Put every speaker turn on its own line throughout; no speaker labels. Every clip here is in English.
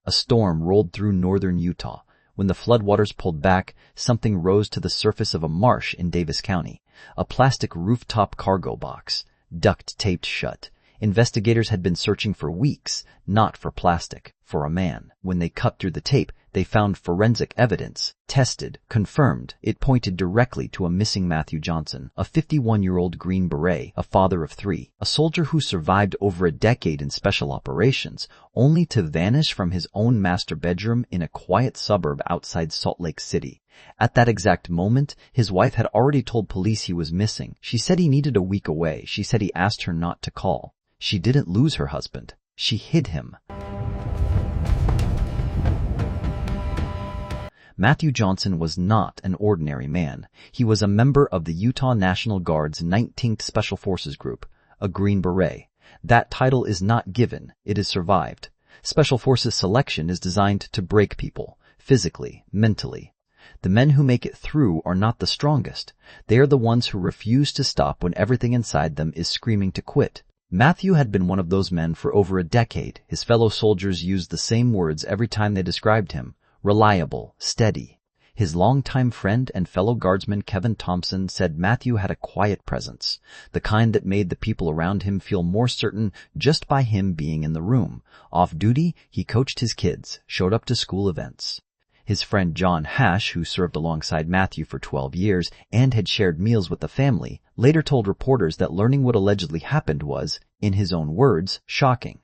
A storm rolled through northern Utah. When the floodwaters pulled back, something rose to the surface of a marsh in Davis County. A plastic rooftop cargo box, duct-taped shut. Investigators had been searching for weeks, not for plastic, for a man. When they cut through the tape, they found forensic evidence, tested, confirmed. It pointed directly to a missing Matthew Johnson, a 51-year-old Green Beret, a father of 3, a soldier who survived over a decade in special operations, only to vanish from his own master bedroom in a quiet suburb outside Salt Lake City. At that exact moment, his wife had already told police he was missing. She said he needed a week away. She said he asked her not to call. She didn't lose her husband. She hid him. Matthew Johnson was not an ordinary man. He was a member of the Utah National Guard's 19th Special Forces Group, a Green Beret. That title is not given, it is survived. Special Forces selection is designed to break people, physically, mentally. The men who make it through are not the strongest. They are the ones who refuse to stop when everything inside them is screaming to quit. Matthew had been one of those men for over a decade. His fellow soldiers used the same words every time they described him. Reliable, steady. His longtime friend and fellow guardsman Kevin Thompson said Matthew had a quiet presence, the kind that made the people around him feel more certain just by him being in the room. Off duty, he coached his kids, showed up to school events. His friend John Hash, who served alongside Matthew for 12 years and had shared meals with the family, later told reporters that learning what allegedly happened was, in his own words, shocking.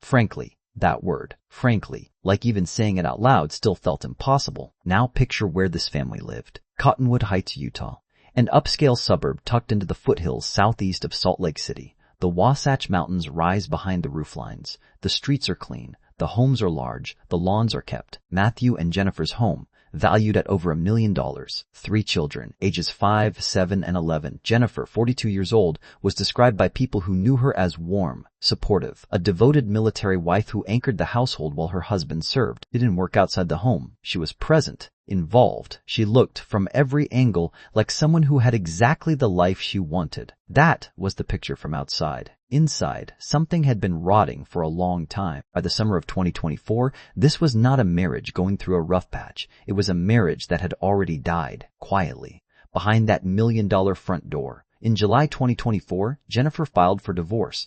Frankly, that word, frankly, like even saying it out loud, still felt impossible. Now picture where this family lived. Cottonwood Heights, Utah, an upscale suburb tucked into the foothills southeast of Salt Lake City. The Wasatch Mountains rise behind the rooflines. The streets are clean. The homes are large. The lawns are kept. Matthew and Jennifer's home, valued at over $1 million. 3 children, ages 5, 7, and 11. Jennifer, 42 years old, was described by people who knew her as warm, supportive, a devoted military wife who anchored the household while her husband served. It didn't work outside the home. She was present, involved. She looked from every angle like someone who had exactly the life she wanted. That was the picture from outside. Inside, something had been rotting for a long time. By the summer of 2024, this was not a marriage going through a rough patch. It was a marriage that had already died, quietly, behind that $1 million front door. In July 2024, Jennifer filed for divorce.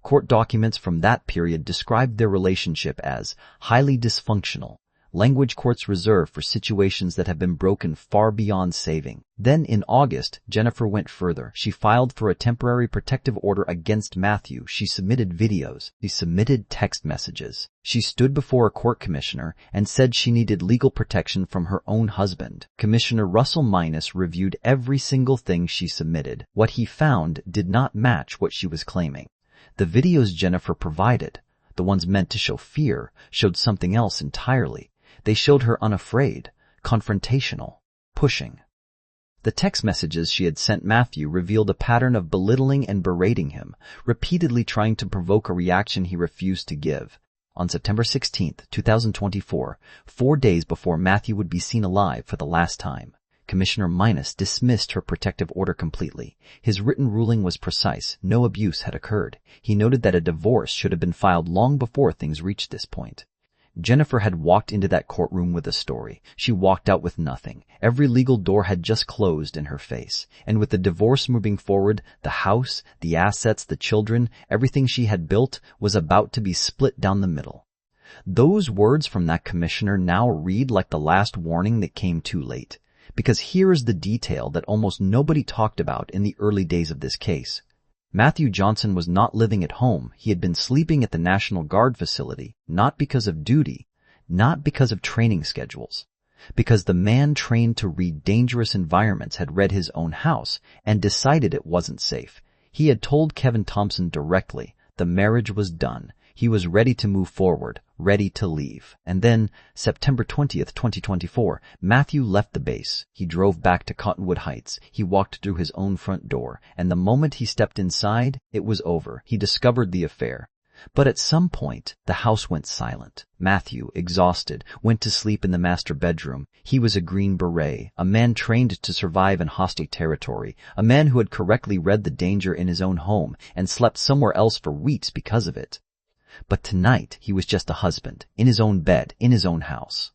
Court documents from that period described their relationship as highly dysfunctional, language courts reserve for situations that have been broken far beyond saving. Then in August, Jennifer went further. She filed for a temporary protective order against Matthew. She submitted videos. She submitted text messages. She stood before a court commissioner and said she needed legal protection from her own husband. Commissioner Russell Minus reviewed every single thing she submitted. What he found did not match what she was claiming. The videos Jennifer provided, the ones meant to show fear, showed something else entirely. They showed her unafraid, confrontational, pushing. The text messages she had sent Matthew revealed a pattern of belittling and berating him, repeatedly trying to provoke a reaction he refused to give. On September 16, 2024, 4 days before Matthew would be seen alive for the last time, Commissioner Minus dismissed her protective order completely. His written ruling was precise. No abuse had occurred. He noted that a divorce should have been filed long before things reached this point. Jennifer had walked into that courtroom with a story. She walked out with nothing. Every legal door had just closed in her face. And with the divorce moving forward, the house, the assets, the children, everything she had built was about to be split down the middle. Those words from that commissioner now read like the last warning that came too late. Because here is the detail that almost nobody talked about in the early days of this case. Matthew Johnson was not living at home. He had been sleeping at the National Guard facility, not because of duty, not because of training schedules, because the man trained to read dangerous environments had read his own house and decided it wasn't safe. He had told Kevin Thompson directly the marriage was done. He was ready to move forward, ready to leave. And then, September 20th, 2024, Matthew left the base. He drove back to Cottonwood Heights. He walked through his own front door. And the moment he stepped inside, it was over. He discovered the affair. But at some point, the house went silent. Matthew, exhausted, went to sleep in the master bedroom. He was a Green Beret, a man trained to survive in hostile territory, a man who had correctly read the danger in his own home and slept somewhere else for weeks because of it. But tonight, he was just a husband, in his own bed, in his own house.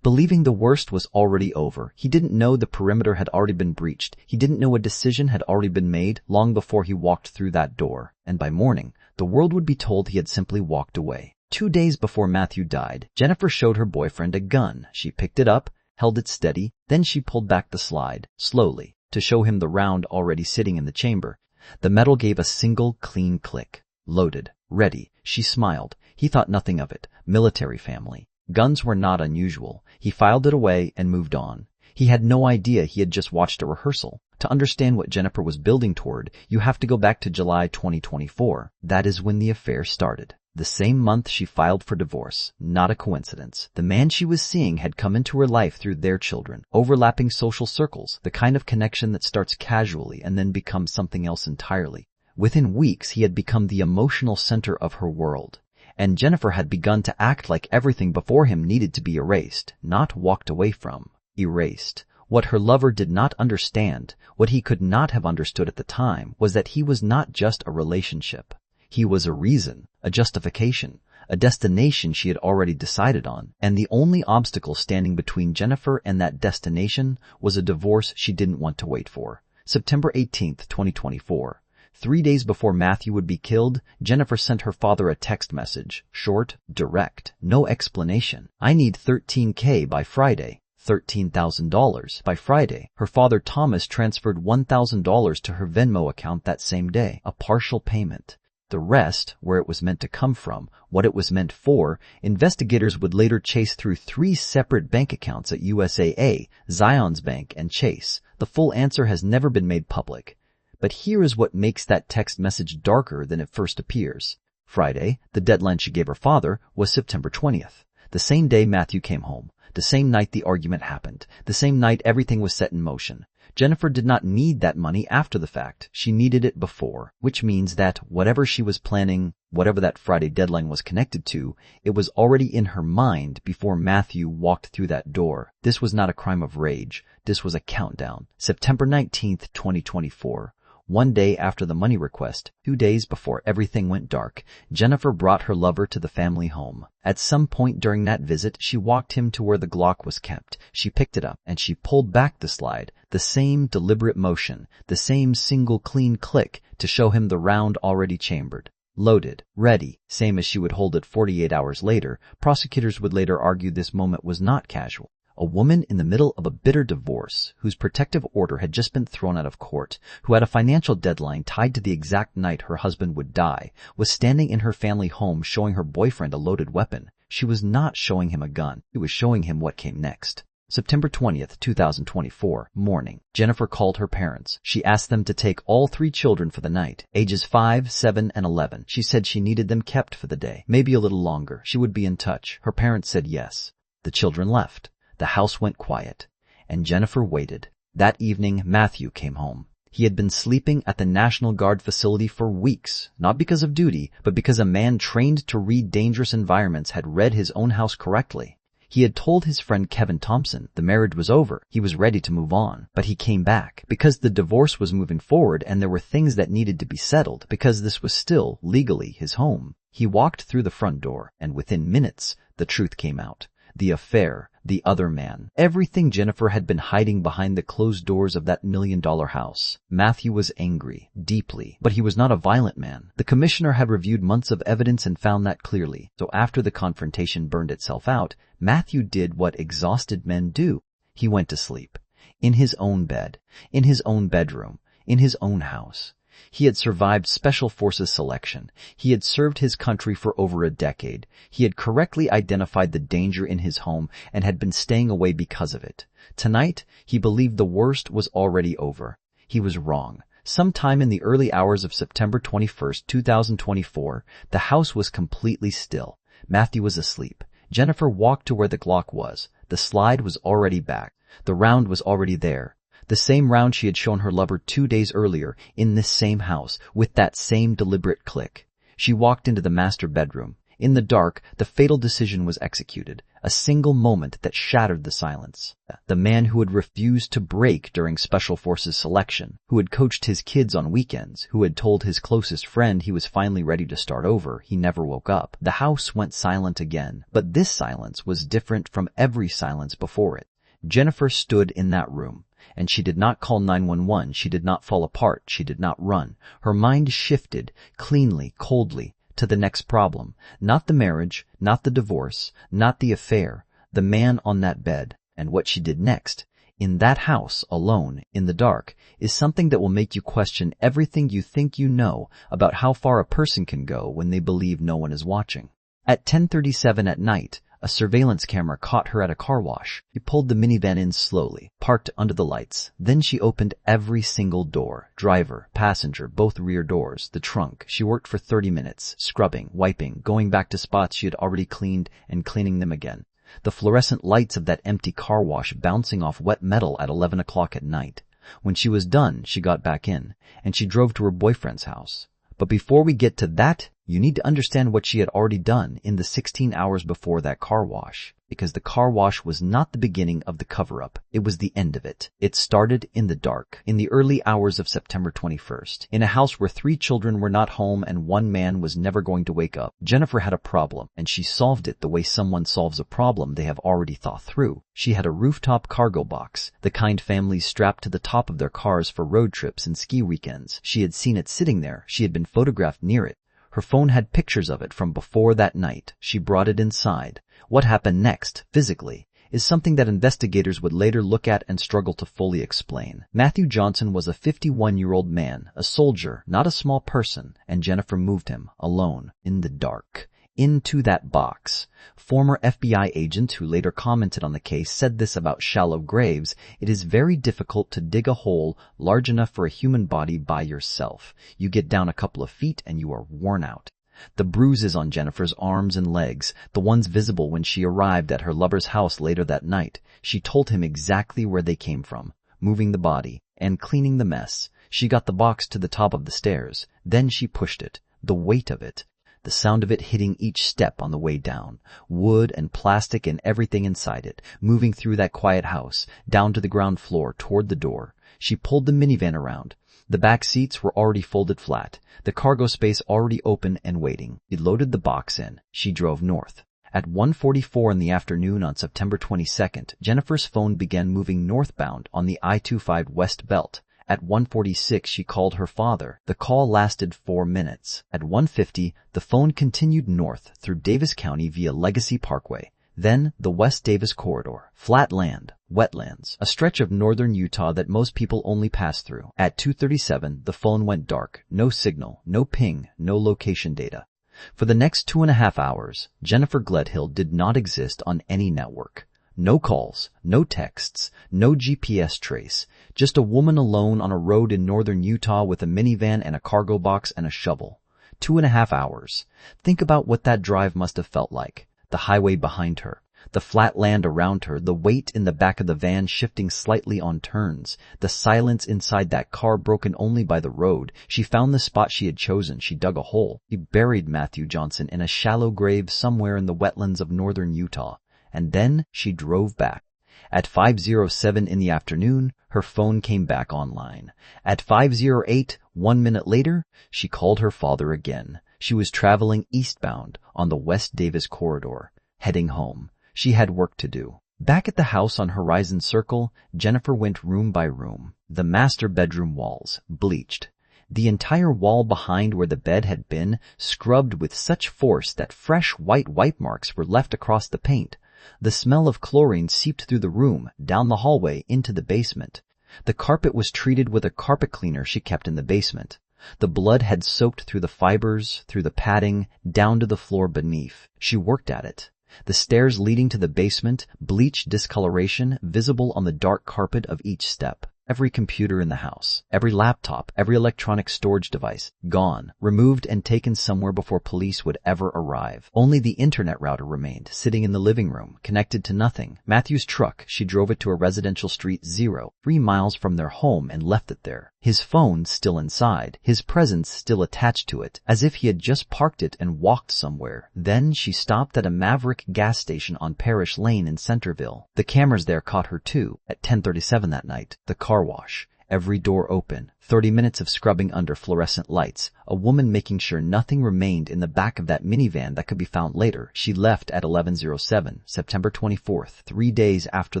Believing the worst was already over, he didn't know the perimeter had already been breached. He didn't know a decision had already been made long before he walked through that door. And by morning, the world would be told he had simply walked away. 2 days before Matthew died, Jennifer showed her boyfriend a gun. She picked it up, held it steady, then she pulled back the slide, slowly, to show him the round already sitting in the chamber. The metal gave a single clean click. Loaded. Ready. She smiled. He thought nothing of it. Military family. Guns were not unusual. He filed it away and moved on. He had no idea he had just watched a rehearsal. To understand what Jennifer was building toward, you have to go back to July 2024. That is when the affair started. The same month she filed for divorce. Not a coincidence. The man she was seeing had come into her life through their children. Overlapping social circles, the kind of connection that starts casually and then becomes something else entirely. Within weeks, he had become the emotional center of her world. And Jennifer had begun to act like everything before him needed to be erased, not walked away from. Erased. What her lover did not understand, what he could not have understood at the time, was that he was not just a relationship. He was a reason, a justification, a destination she had already decided on, and the only obstacle standing between Jennifer and that destination was a divorce she didn't want to wait for. September 18th, 2024. 3 days before Matthew would be killed, Jennifer sent her father a text message. Short, direct, no explanation. I need $13,000 by Friday. $13,000 by Friday. Her father Thomas transferred $1,000 to her Venmo account that same day, a partial payment. The rest, where it was meant to come from, what it was meant for, investigators would later chase through 3 separate bank accounts at USAA, Zions Bank, and Chase. The full answer has never been made public. But here is what makes that text message darker than it first appears. Friday, the deadline she gave her father, was September 20th. The same day Matthew came home. The same night the argument happened. The same night everything was set in motion. Jennifer did not need that money after the fact. She needed it before, which means that whatever she was planning, whatever that Friday deadline was connected to, it was already in her mind before Matthew walked through that door. This was not a crime of rage. This was a countdown. September 19th, 2024. 1 day after the money request, 2 days before everything went dark, Jennifer brought her lover to the family home. At some point during that visit, she walked him to where the Glock was kept. She picked it up, and she pulled back the slide, the same deliberate motion, the same single clean click to show him the round already chambered. Loaded, ready, same as she would hold it 48 hours later. Prosecutors would later argue this moment was not casual. A woman in the middle of a bitter divorce, whose protective order had just been thrown out of court, who had a financial deadline tied to the exact night her husband would die, was standing in her family home showing her boyfriend a loaded weapon. She was not showing him a gun. She was showing him what came next. September 20th, 2024, morning. Jennifer called her parents. She asked them to take all 3 children for the night, ages 5, 7, and 11. She said she needed them kept for the day, maybe a little longer. She would be in touch. Her parents said yes. The children left. The house went quiet, and Jennifer waited. That evening, Matthew came home. He had been sleeping at the National Guard facility for weeks, not because of duty, but because a man trained to read dangerous environments had read his own house correctly. He had told his friend Kevin Thompson the marriage was over. He was ready to move on, but he came back because the divorce was moving forward and there were things that needed to be settled because this was still legally his home. He walked through the front door, and within minutes, the truth came out. The affair, the other man, everything Jennifer had been hiding behind the closed doors of that $1 million house. Matthew was angry, deeply, but he was not a violent man. The commissioner had reviewed months of evidence and found that clearly. So after the confrontation burned itself out, Matthew did what exhausted men do. He went to sleep. In his own bed, in his own bedroom, in his own house. He had survived Special Forces selection. He had served his country for over a decade. He had correctly identified the danger in his home and had been staying away because of it. Tonight, he believed the worst was already over. He was wrong. Sometime in the early hours of September 21st, 2024, the house was completely still. Matthew was asleep. Jennifer walked to where the Glock was. The slide was already back. The round was already there. The same round she had shown her lover 2 days earlier in this same house with that same deliberate click. She walked into the master bedroom. In the dark, the fatal decision was executed, a single moment that shattered the silence. The man who had refused to break during Special Forces selection, who had coached his kids on weekends, who had told his closest friend he was finally ready to start over, he never woke up. The house went silent again, but this silence was different from every silence before it. Jennifer stood in that room, and she did not call 911, she did not fall apart, she did not run. Her mind shifted, cleanly, coldly, to the next problem. Not the marriage, not the divorce, not the affair, the man on that bed. And what she did next, in that house, alone, in the dark, is something that will make you question everything you think you know about how far a person can go when they believe no one is watching. At 10:37 at night, a surveillance camera caught her at a car wash. She pulled the minivan in slowly, parked under the lights. Then she opened every single door, driver, passenger, both rear doors, the trunk. She worked for 30 minutes, scrubbing, wiping, going back to spots she had already cleaned and cleaning them again. The fluorescent lights of that empty car wash bouncing off wet metal at 11 o'clock at night. When she was done, she got back in, and she drove to her boyfriend's house. But before we get to that, you need to understand what she had already done in the 16 hours before that car wash, because the car wash was not the beginning of the cover-up. It was the end of it. It started in the dark, in the early hours of September 21st, in a house where 3 children were not home and 1 man was never going to wake up. Jennifer had a problem, and she solved it the way someone solves a problem they have already thought through. She had a rooftop cargo box, the kind families strap to the top of their cars for road trips and ski weekends. She had seen it sitting there. She had been photographed near it. Her phone had pictures of it from before that night. She brought it inside. What happened next, physically, is something that investigators would later look at and struggle to fully explain. Matthew Johnson was a 51-year-old man, a soldier, not a small person, and Jennifer moved him, alone, in the dark, into that box. Former FBI agent who later commented on the case said this about shallow graves: "It is very difficult to dig a hole large enough for a human body by yourself. You get down a couple of feet and you are worn out." The bruises on Jennifer's arms and legs, the ones visible when she arrived at her lover's house later that night, she told him exactly where they came from, moving the body and cleaning the mess. She got the box to the top of the stairs. Then she pushed it, the weight of it, the sound of it hitting each step on the way down, wood and plastic and everything inside it, moving through that quiet house, down to the ground floor toward the door. She pulled the minivan around. The back seats were already folded flat, the cargo space already open and waiting. She loaded the box in. She drove north. At 1:44 in the afternoon on September 22nd, Jennifer's phone began moving northbound on the I-25 West Belt. At 1:46, she called her father. The call lasted 4 minutes. At 1:50, the phone continued north through Davis County via Legacy Parkway. Then the West Davis Corridor, flat land, wetlands, a stretch of northern Utah that most people only pass through. At 2:37, the phone went dark. No signal, no ping, no location data. For the next 2.5 hours, Jennifer Gledhill did not exist on any network. No calls, no texts, no GPS trace, just a woman alone on a road in northern Utah with a minivan and a cargo box and a shovel. 2.5 hours. Think about what that drive must have felt like. The highway behind her, the flat land around her, the weight in the back of the van shifting slightly on turns, the silence inside that car broken only by the road. She found the spot she had chosen. She dug a hole. She buried Matthew Johnson in a shallow grave somewhere in the wetlands of northern Utah. And then she drove back. At 5:07 in the afternoon, her phone came back online. At 5:08, 1 minute later, she called her father again. She was traveling eastbound on the West Davis Corridor, heading home. She had work to do. Back at the house on Horizon Circle, Jennifer went room by room. The master bedroom walls, bleached. The entire wall behind where the bed had been, scrubbed with such force that fresh white wipe marks were left across the paint. The smell of chlorine seeped through the room, down the hallway, into the basement. The carpet was treated with a carpet cleaner she kept in the basement. The blood had soaked through the fibers, through the padding, down to the floor beneath. She worked at it. The stairs leading to the basement, bleached discoloration visible on the dark carpet of each step. Every computer in the house, every laptop, every electronic storage device, gone, removed and taken somewhere before police would ever arrive. Only the internet router remained, sitting in the living room, connected to nothing. Matthew's truck, she drove it to a residential street 3 miles from their home and left it there. His phone still inside, his presence still attached to it, as if he had just parked it and walked somewhere. Then she stopped at a Maverick gas station on Parish Lane in Centerville. The cameras there caught her too, at 10:37 that night. The car wash. Every door open, 30 minutes of scrubbing under fluorescent lights, a woman making sure nothing remained in the back of that minivan that could be found later. She left at 11:07, September 24th, 3 days after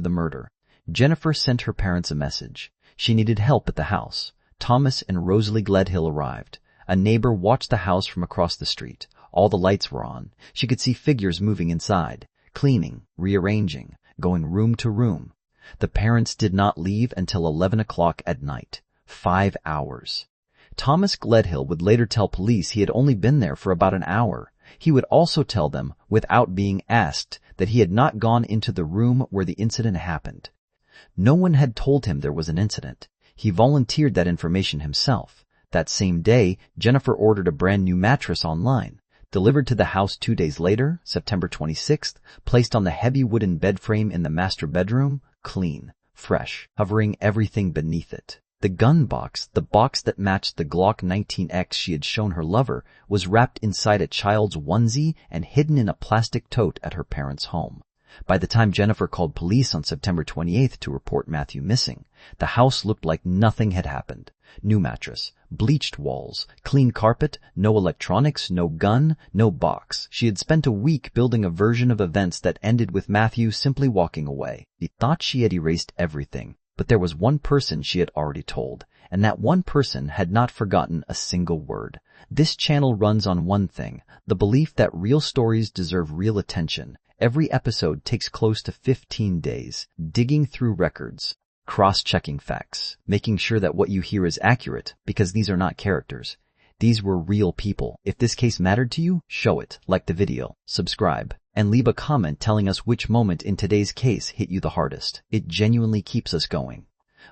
the murder. Jennifer sent her parents a message. She needed help at the house. Thomas and Rosalie Gledhill arrived. A neighbor watched the house from across the street. All the lights were on. She could see figures moving inside, cleaning, rearranging, going room to room. The parents did not leave until 11 o'clock at night. 5 hours. Thomas Gledhill would later tell police he had only been there for about an hour. He would also tell them, without being asked, that he had not gone into the room where the incident happened. No one had told him there was an incident. He volunteered that information himself. That same day, Jennifer ordered a brand new mattress online. Delivered to the house 2 days later, September 26th, placed on the heavy wooden bed frame in the master bedroom, clean, fresh, hovering everything beneath it. The gun box, the box that matched the Glock 19X she had shown her lover, was wrapped inside a child's onesie and hidden in a plastic tote at her parents' home. By the time Jennifer called police on September 28th to report Matthew missing, the house looked like nothing had happened. New mattress, bleached walls, clean carpet, no electronics, no gun, no box. She had spent a week building a version of events that ended with Matthew simply walking away. She thought she had erased everything, but there was one person she had already told, and that one person had not forgotten a single word. This channel runs on one thing, the belief that real stories deserve real attention. Every episode takes close to 15 days, digging through records, cross-checking facts, making sure that what you hear is accurate, because these are not characters. These were real people. If this case mattered to you, show it, like the video, subscribe, and leave a comment telling us which moment in today's case hit you the hardest. It genuinely keeps us going.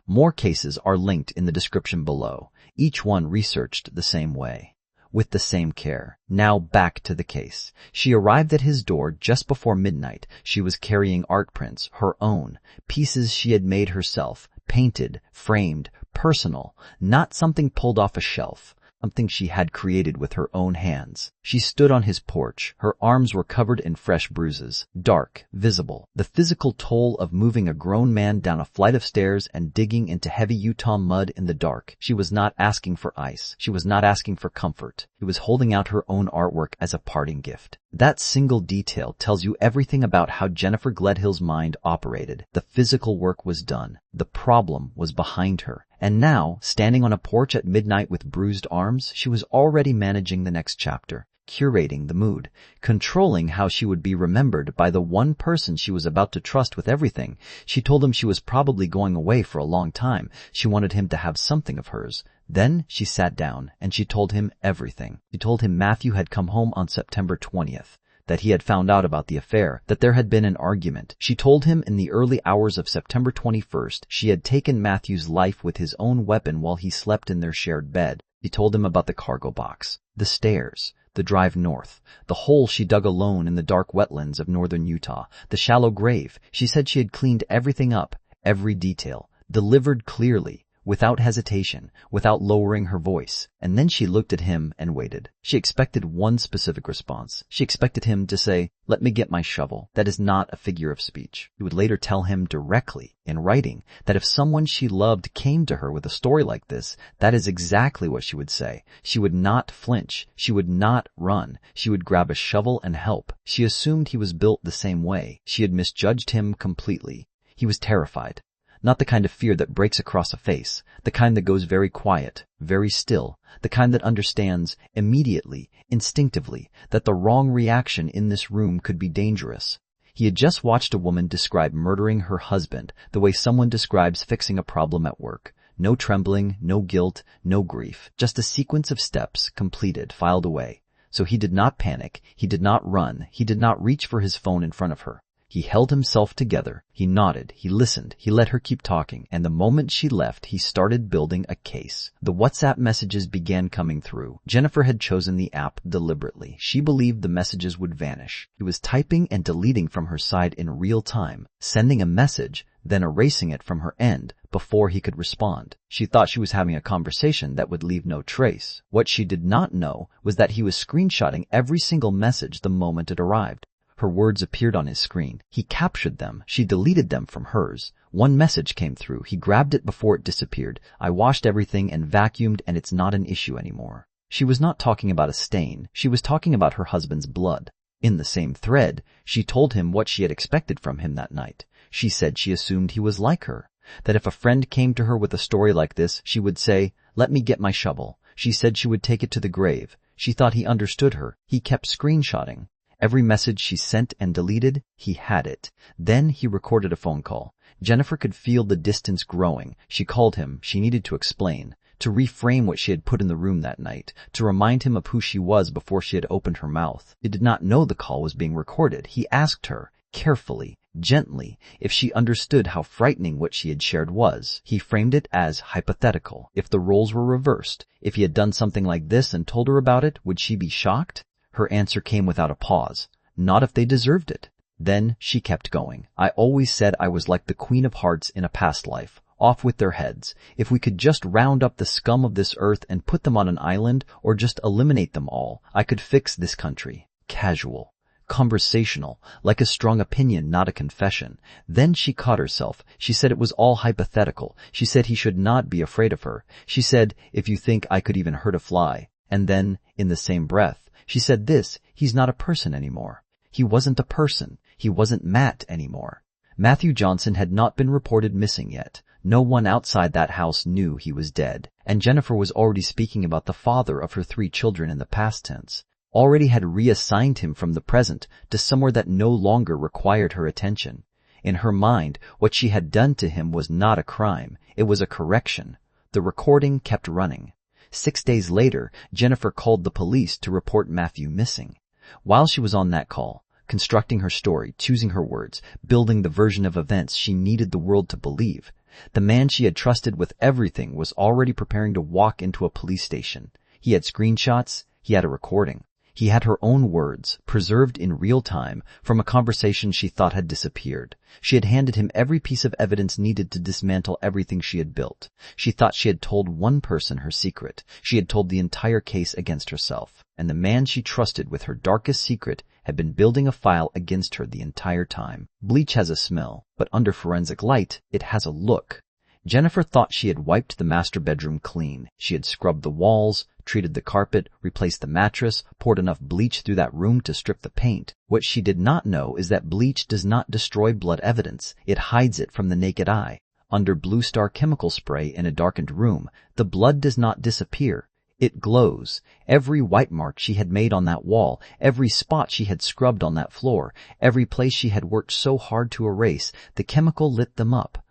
More cases are linked in the description below, each one researched the same way, with the same care. Now back to the case. She arrived at his door just before midnight. She was carrying art prints, her own, pieces she had made herself, painted, framed, personal, not something pulled off a shelf, something she had created with her own hands. She stood on his porch. Her arms were covered in fresh bruises, dark, visible. The physical toll of moving a grown man down a flight of stairs and digging into heavy Utah mud in the dark. She was not asking for ice. She was not asking for comfort. She was holding out her own artwork as a parting gift. That single detail tells you everything about how Jennifer Gledhill's mind operated. The physical work was done. The problem was behind her. And now, standing on a porch at midnight with bruised arms, she was already managing the next chapter, curating the mood, controlling how she would be remembered by the one person she was about to trust with everything. She told him she was probably going away for a long time. She wanted him to have something of hers. Then she sat down and she told him everything. She told him Matthew had come home on September 20th. That he had found out about the affair, that there had been an argument. She told him in the early hours of September 21st, she had taken Matthew's life with his own weapon while he slept in their shared bed. She told him about the cargo box, the stairs, the drive north, the hole she dug alone in the dark wetlands of northern Utah, the shallow grave. She said she had cleaned everything up, every detail, delivered clearly, without hesitation, without lowering her voice. And then she looked at him and waited. She expected one specific response. She expected him to say, "Let me get my shovel." That is not a figure of speech. She would later tell him directly, in writing, that if someone she loved came to her with a story like this, that is exactly what she would say. She would not flinch. She would not run. She would grab a shovel and help. She assumed he was built the same way. She had misjudged him completely. He was terrified. Not the kind of fear that breaks across a face, the kind that goes very quiet, very still, the kind that understands immediately, instinctively, that the wrong reaction in this room could be dangerous. He had just watched a woman describe murdering her husband the way someone describes fixing a problem at work. No trembling, no guilt, no grief, just a sequence of steps, completed, filed away. So he did not panic, he did not run, he did not reach for his phone in front of her. He held himself together, he nodded, he listened, he let her keep talking, and the moment she left, he started building a case. The WhatsApp messages began coming through. Jennifer had chosen the app deliberately. She believed the messages would vanish. He was typing and deleting from her side in real time, sending a message, then erasing it from her end before he could respond. She thought she was having a conversation that would leave no trace. What she did not know was that he was screenshotting every single message the moment it arrived. Her words appeared on his screen. He captured them. She deleted them from hers. One message came through. He grabbed it before it disappeared. I washed everything and vacuumed, and it's not an issue anymore. She was not talking about a stain. She was talking about her husband's blood. In the same thread, she told him what she had expected from him that night. She said she assumed he was like her, that if a friend came to her with a story like this, she would say, "Let me get my shovel." She said she would take it to the grave. She thought he understood her. He kept screenshotting. Every message she sent and deleted, he had it. Then he recorded a phone call. Jennifer could feel the distance growing. She called him. She needed to explain, to reframe what she had put in the room that night, to remind him of who she was before she had opened her mouth. He did not know the call was being recorded. He asked her, carefully, gently, if she understood how frightening what she had shared was. He framed it as hypothetical. If the roles were reversed, if he had done something like this and told her about it, would she be shocked? Her answer came without a pause. Not if they deserved it. Then she kept going. I always said I was like the Queen of Hearts in a past life. Off with their heads. If we could just round up the scum of this earth and put them on an island, or just eliminate them all, I could fix this country. Casual. Conversational. Like a strong opinion, not a confession. Then she caught herself. She said it was all hypothetical. She said he should not be afraid of her. She said, if you think I could even hurt a fly. And then, in the same breath, she said this, he's not a person anymore. He wasn't a person. He wasn't Matt anymore. Matthew Johnson had not been reported missing yet. No one outside that house knew he was dead. And Jennifer was already speaking about the father of her 3 children in the past tense. Already had reassigned him from the present to somewhere that no longer required her attention. In her mind, what she had done to him was not a crime. It was a correction. The recording kept running. 6 days later, Jennifer called the police to report Matthew missing. While she was on that call, constructing her story, choosing her words, building the version of events she needed the world to believe, the man she had trusted with everything was already preparing to walk into a police station. He had screenshots. He had a recording. He had her own words, preserved in real time, from a conversation she thought had disappeared. She had handed him every piece of evidence needed to dismantle everything she had built. She thought she had told one person her secret. She had told the entire case against herself. And the man she trusted with her darkest secret had been building a file against her the entire time. Bleach has a smell, but under forensic light, it has a look. Jennifer thought she had wiped the master bedroom clean. She had scrubbed the walls, treated the carpet, replaced the mattress, poured enough bleach through that room to strip the paint. What she did not know is that bleach does not destroy blood evidence. It hides it from the naked eye. Under Blue Star chemical spray in a darkened room, the blood does not disappear. It glows. Every white mark she had made on that wall, every spot she had scrubbed on that floor, every place she had worked so hard to erase, the chemical lit them up.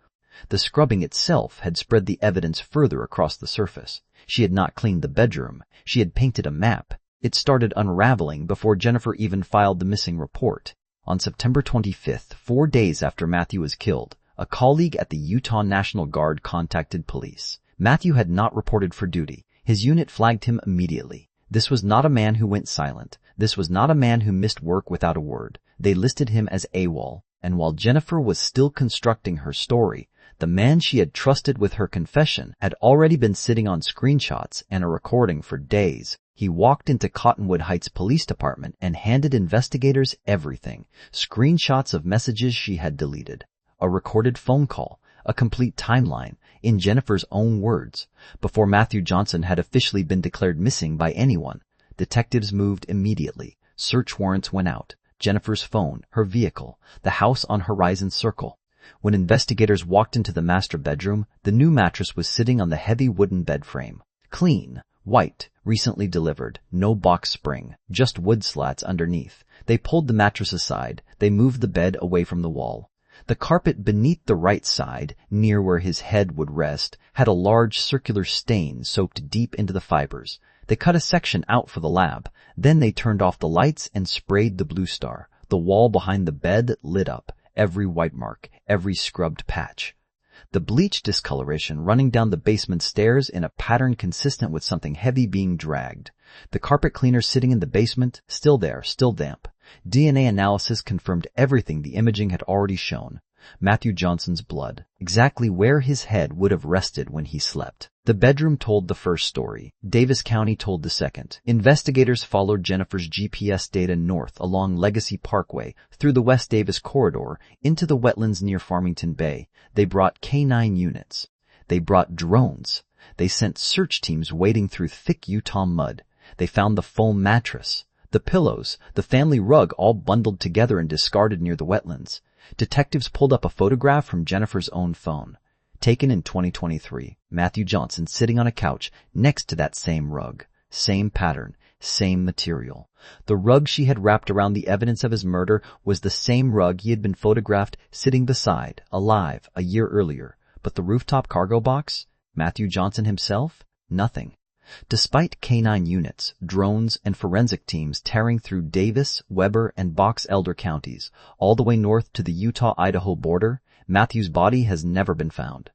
The scrubbing itself had spread the evidence further across the surface. She had not cleaned the bedroom. She had painted a map. It started unraveling before Jennifer even filed the missing report. On September 25th, 4 days after Matthew was killed, a colleague at the Utah National Guard contacted police. Matthew had not reported for duty. His unit flagged him immediately. This was not a man who went silent. This was not a man who missed work without a word. They listed him as AWOL. And while Jennifer was still constructing her story, the man she had trusted with her confession had already been sitting on screenshots and a recording for days. He walked into Cottonwood Heights Police Department and handed investigators everything. Screenshots of messages she had deleted. A recorded phone call. A complete timeline. In Jennifer's own words. Before Matthew Johnson had officially been declared missing by anyone, detectives moved immediately. Search warrants went out. Jennifer's phone, her vehicle, the house on Horizon Circle. When investigators walked into the master bedroom, the new mattress was sitting on the heavy wooden bed frame. Clean, white, recently delivered, no box spring, just wood slats underneath. They pulled the mattress aside. They moved the bed away from the wall. The carpet beneath the right side, near where his head would rest, had a large circular stain soaked deep into the fibers. They cut a section out for the lab. Then they turned off the lights and sprayed the Blue Star. The wall behind the bed lit up. Every white mark, every scrubbed patch. The bleach discoloration running down the basement stairs in a pattern consistent with something heavy being dragged. The carpet cleaner sitting in the basement, still there, still damp. DNA analysis confirmed everything the imaging had already shown. Matthew Johnson's blood, exactly where his head would have rested when he slept. The bedroom told the first story. Davis County told the second. Investigators followed Jennifer's GPS data north along Legacy Parkway, through the West Davis corridor, into the wetlands near Farmington Bay. They brought K-9 units. They brought drones. They sent search teams wading through thick Utah mud. They found the foam mattress, the pillows, the family rug all bundled together and discarded near the wetlands. Detectives pulled up a photograph from Jennifer's own phone. Taken in 2023, Matthew Johnson sitting on a couch next to that same rug. Same pattern, same material. The rug she had wrapped around the evidence of his murder was the same rug he had been photographed sitting beside, alive, a year earlier. But the rooftop cargo box? Matthew Johnson himself? Nothing. Despite K-9 units, drones, and forensic teams tearing through Davis, Weber, and Box Elder counties, all the way north to the Utah-Idaho border, Matthew's body has never been found.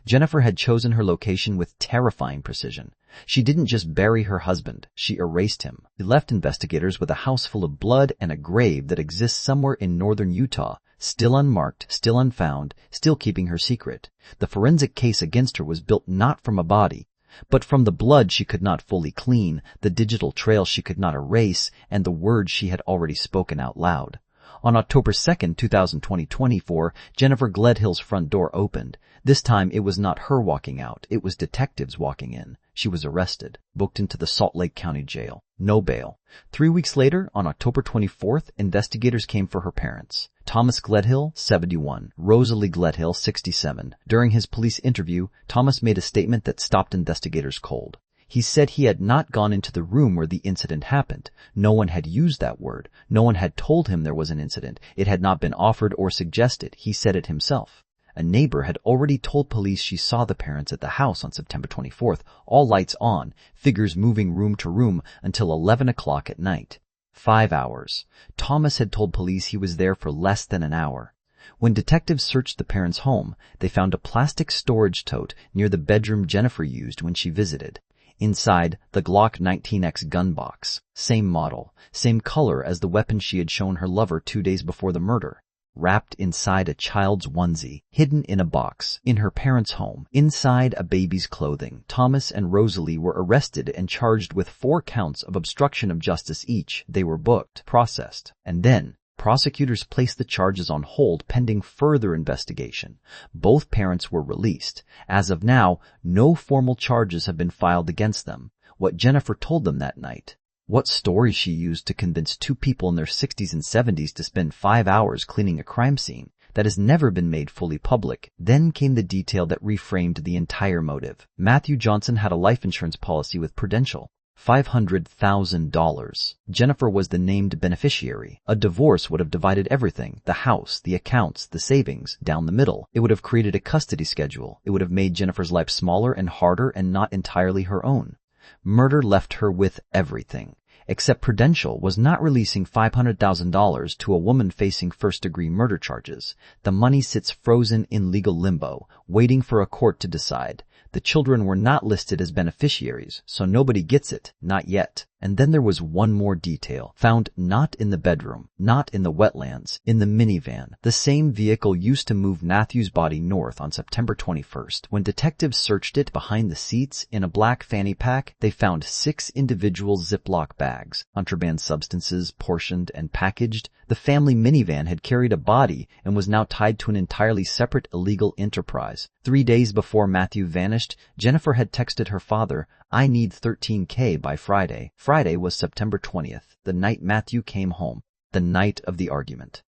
Jennifer had chosen her location with terrifying precision. She didn't just bury her husband, she erased him. She left investigators with a house full of blood and a grave that exists somewhere in northern Utah, still unmarked, still unfound, still keeping her secret. The forensic case against her was built not from a body, but from the blood she could not fully clean, the digital trail she could not erase, and the words she had already spoken out loud. On October 2, 2024, Jennifer Gledhill's front door opened. This time it was not her walking out, it was detectives walking in. She was arrested, booked into the Salt Lake County Jail. No bail. 3 weeks later, on October 24th, investigators came for her parents. Thomas Gledhill, 71, Rosalie Gledhill, 67. During his police interview, Thomas made a statement that stopped investigators cold. He said he had not gone into the room where the incident happened. No one had used that word. No one had told him there was an incident. It had not been offered or suggested. He said it himself. A neighbor had already told police she saw the parents at the house on September 24th, all lights on, figures moving room to room until 11 o'clock at night. 5 hours. Thomas had told police he was there for less than an hour. When detectives searched the parents' home, they found a plastic storage tote near the bedroom Jennifer used when she visited. Inside, the Glock 19X gun box. Same model, same color as the weapon she had shown her lover 2 days before the murder. Wrapped inside a child's onesie, hidden in a box, in her parents' home, inside a baby's clothing. Thomas and Rosalie were arrested and charged with 4 counts of obstruction of justice each. They were booked, processed, and then prosecutors placed the charges on hold pending further investigation. Both parents were released. As of now, no formal charges have been filed against them. What Jennifer told them that night, what story she used to convince 2 people in their 60s and 70s to spend 5 hours cleaning a crime scene, that has never been made fully public. Then came the detail that reframed the entire motive. Matthew Johnson had a life insurance policy with Prudential. $500,000. Jennifer was the named beneficiary. A divorce would have divided everything, the house, the accounts, the savings, down the middle. It would have created a custody schedule. It would have made Jennifer's life smaller and harder and not entirely her own. Murder left her with everything. Except Prudential was not releasing $500,000 to a woman facing first-degree murder charges. The money sits frozen in legal limbo, waiting for a court to decide. The children were not listed as beneficiaries, so nobody gets it, not yet. And then there was one more detail, found not in the bedroom, not in the wetlands, in the minivan, the same vehicle used to move Matthew's body north on September 21st. When detectives searched it behind the seats in a black fanny pack, they found 6 individual Ziploc bags, contraband substances portioned and packaged. The family minivan had carried a body and was now tied to an entirely separate illegal enterprise. 3 days before Matthew vanished, Jennifer had texted her father, "I need $13K by Friday." Friday was September 20th, the night Matthew came home, the night of the argument.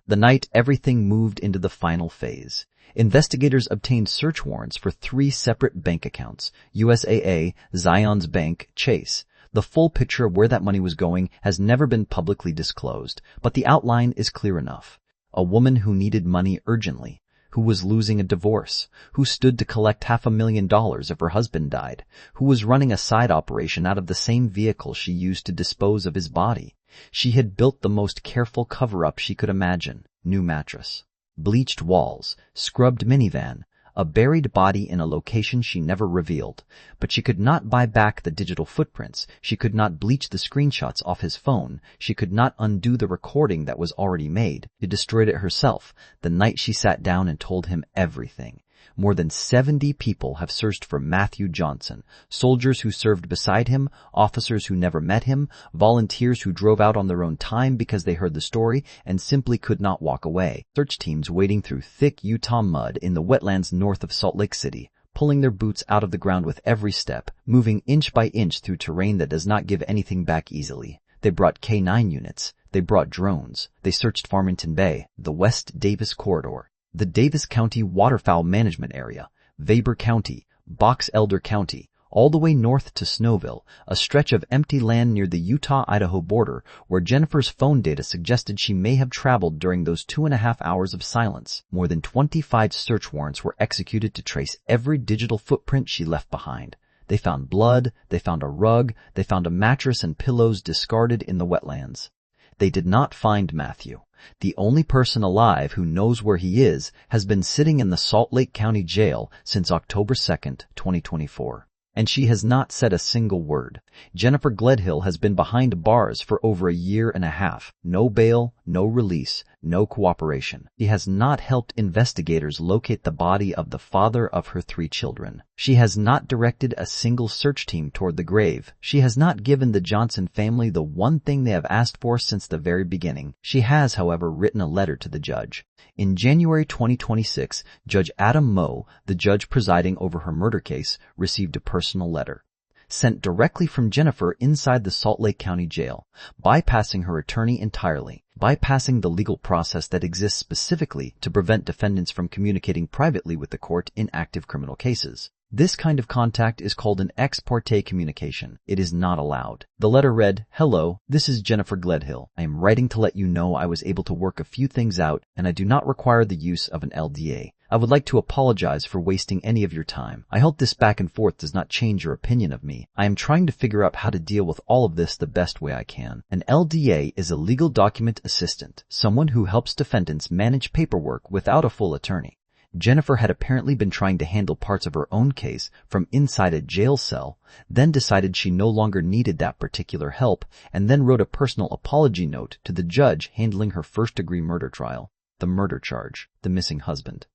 The night everything moved into the final phase. Investigators obtained search warrants for 3 separate bank accounts, USAA, Zion's Bank, Chase. The full picture of where that money was going has never been publicly disclosed, but the outline is clear enough. A woman who needed money urgently, who was losing a divorce, who stood to collect $500,000 if her husband died, who was running a side operation out of the same vehicle she used to dispose of his body. She had built the most careful cover-up she could imagine. New mattress, bleached walls, scrubbed minivan, a buried body in a location she never revealed. But she could not buy back the digital footprints. She could not bleach the screenshots off his phone. She could not undo the recording that was already made. She destroyed it herself the night she sat down and told him everything. More than 70 people have searched for Matthew Johnson. Soldiers who served beside him, officers who never met him, volunteers who drove out on their own time because they heard the story and simply could not walk away. Search teams wading through thick Utah mud in the wetlands north of Salt Lake City, pulling their boots out of the ground with every step, moving inch by inch through terrain that does not give anything back easily. They brought K-9 units. They brought drones. They searched Farmington Bay, the West Davis Corridor, the Davis County Waterfowl Management Area, Weber County, Box Elder County, all the way north to Snowville, a stretch of empty land near the Utah-Idaho border where Jennifer's phone data suggested she may have traveled during those 2.5 hours of silence. More than 25 search warrants were executed to trace every digital footprint she left behind. They found blood, they found a rug, they found a mattress and pillows discarded in the wetlands. They did not find Matthew. The only person alive who knows where he is has been sitting in the Salt Lake County Jail since October 2nd, 2024. And she has not said a single word. Jennifer Gledhill has been behind bars for over a year and a half. No bail, no release, no cooperation. She has not helped investigators locate the body of the father of her 3 children. She has not directed a single search team toward the grave. She has not given the Johnson family the one thing they have asked for since the very beginning. She has, however, written a letter to the judge. In January 2026, Judge Adam Moe, the judge presiding over her murder case, received a personal letter sent directly from Jennifer inside the Salt Lake County Jail, bypassing her attorney entirely, bypassing the legal process that exists specifically to prevent defendants from communicating privately with the court in active criminal cases. This kind of contact is called an ex parte communication. It is not allowed. The letter read, "Hello, this is Jennifer Gledhill. I am writing to let you know I was able to work a few things out and I do not require the use of an LDA. I would like to apologize for wasting any of your time. I hope this back and forth does not change your opinion of me. I am trying to figure out how to deal with all of this the best way I can. An LDA is a legal document assistant, someone who helps defendants manage paperwork without a full attorney. Jennifer had apparently been trying to handle parts of her own case from inside a jail cell, then decided she no longer needed that particular help, and then wrote a personal apology note to the judge handling her first-degree murder trial, the murder charge, the missing husband,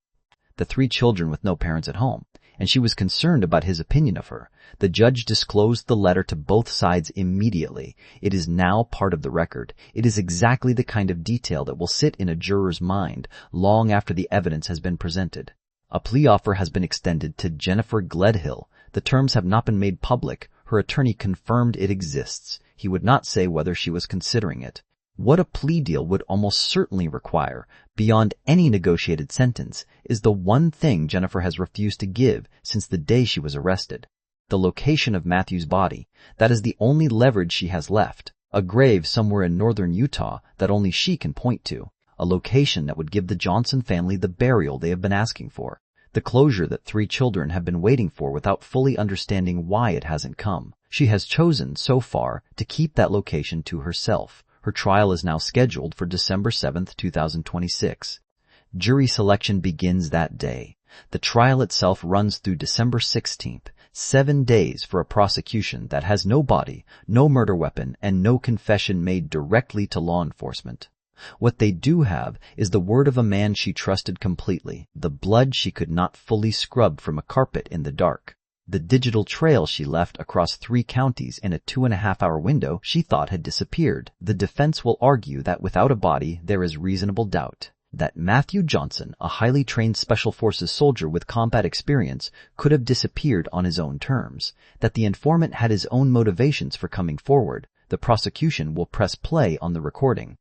the 3 children with no parents at home, and she was concerned about his opinion of her. The judge disclosed the letter to both sides immediately. It is now part of the record. It is exactly the kind of detail that will sit in a juror's mind long after the evidence has been presented. A plea offer has been extended to Jennifer Gledhill. The terms have not been made public. Her attorney confirmed it exists. He would not say whether she was considering it. What a plea deal would almost certainly require, beyond any negotiated sentence, is the one thing Jennifer has refused to give since the day she was arrested. The location of Matthew's body. That is the only leverage she has left. A grave somewhere in northern Utah that only she can point to. A location that would give the Johnson family the burial they have been asking for. The closure that 3 children have been waiting for without fully understanding why it hasn't come. She has chosen, so far, to keep that location to herself. Her trial is now scheduled for December 7th, 2026. Jury selection begins that day. The trial itself runs through December 16th, 7 days for a prosecution that has no body, no murder weapon, and no confession made directly to law enforcement. What they do have is the word of a man she trusted completely, the blood she could not fully scrub from a carpet in the dark. The digital trail she left across 3 counties in a 2.5-hour window she thought had disappeared. The defense will argue that without a body, there is reasonable doubt that Matthew Johnson, a highly trained Special Forces soldier with combat experience, could have disappeared on his own terms, that the informant had his own motivations for coming forward. The prosecution will press play on the recording.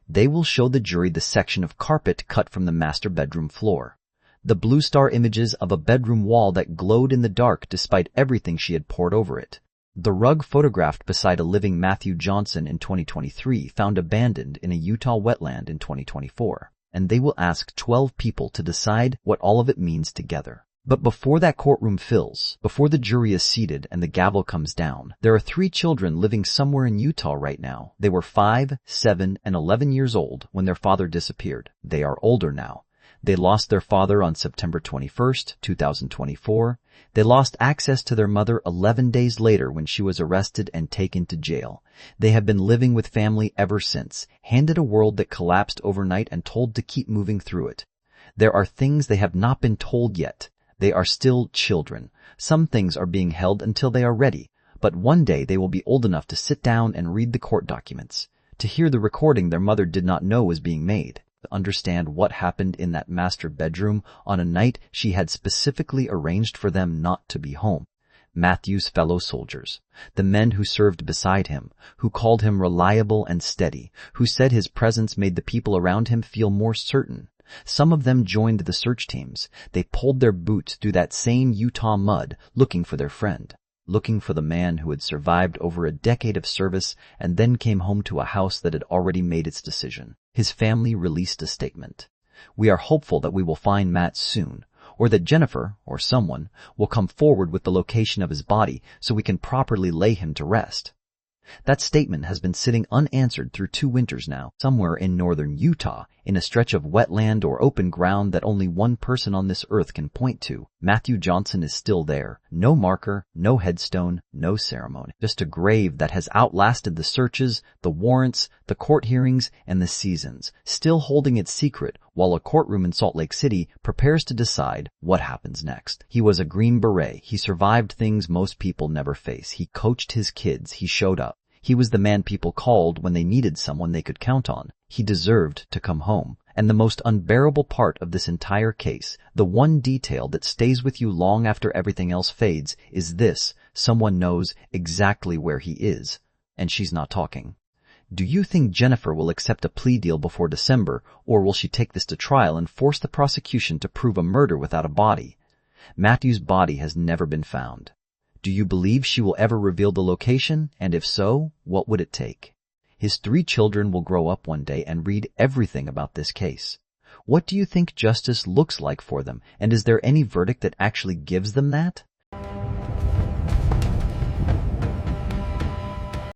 They will show the jury the section of carpet cut from the master bedroom floor. The blue star images of a bedroom wall that glowed in the dark despite everything she had poured over it. The rug photographed beside a living Matthew Johnson in 2023 found abandoned in a Utah wetland in 2024. And they will ask 12 people to decide what all of it means together. But before that courtroom fills, before the jury is seated and the gavel comes down, there are 3 children living somewhere in Utah right now. They were 5, 7, and 11 years old when their father disappeared. They are older now. They lost their father on September 21st, 2024. They lost access to their mother 11 days later when she was arrested and taken to jail. They have been living with family ever since, handed a world that collapsed overnight and told to keep moving through it. There are things they have not been told yet. They are still children. Some things are being held until they are ready, but one day they will be old enough to sit down and read the court documents, to hear the recording their mother did not know was being made, to understand what happened in that master bedroom on a night she had specifically arranged for them not to be home. Matthew's fellow soldiers, the men who served beside him, who called him reliable and steady, who said his presence made the people around him feel more certain. Some of them joined the search teams. They pulled their boots through that same Utah mud, looking for their friend, looking for the man who had survived over a decade of service and then came home to a house that had already made its decision. His family released a statement. "We are hopeful that we will find Matt soon, or that Jennifer, or someone, will come forward with the location of his body so we can properly lay him to rest." That statement has been sitting unanswered through 2 winters now, somewhere in northern Utah, in a stretch of wetland or open ground that only one person on this earth can point to. Matthew Johnson is still there. No marker, no headstone, no ceremony. Just a grave that has outlasted the searches, the warrants, the court hearings, and the seasons, still holding its secret while a courtroom in Salt Lake City prepares to decide what happens next. He was a Green Beret. He survived things most people never face. He coached his kids. He showed up. He was the man people called when they needed someone they could count on. He deserved to come home. And the most unbearable part of this entire case, the one detail that stays with you long after everything else fades, is this: someone knows exactly where he is, and she's not talking. Do you think Jennifer will accept a plea deal before December, or will she take this to trial and force the prosecution to prove a murder without a body? Matthew's body has never been found. Do you believe she will ever reveal the location? And if so, what would it take? His 3 children will grow up one day and read everything about this case. What do you think justice looks like for them? And is there any verdict that actually gives them that?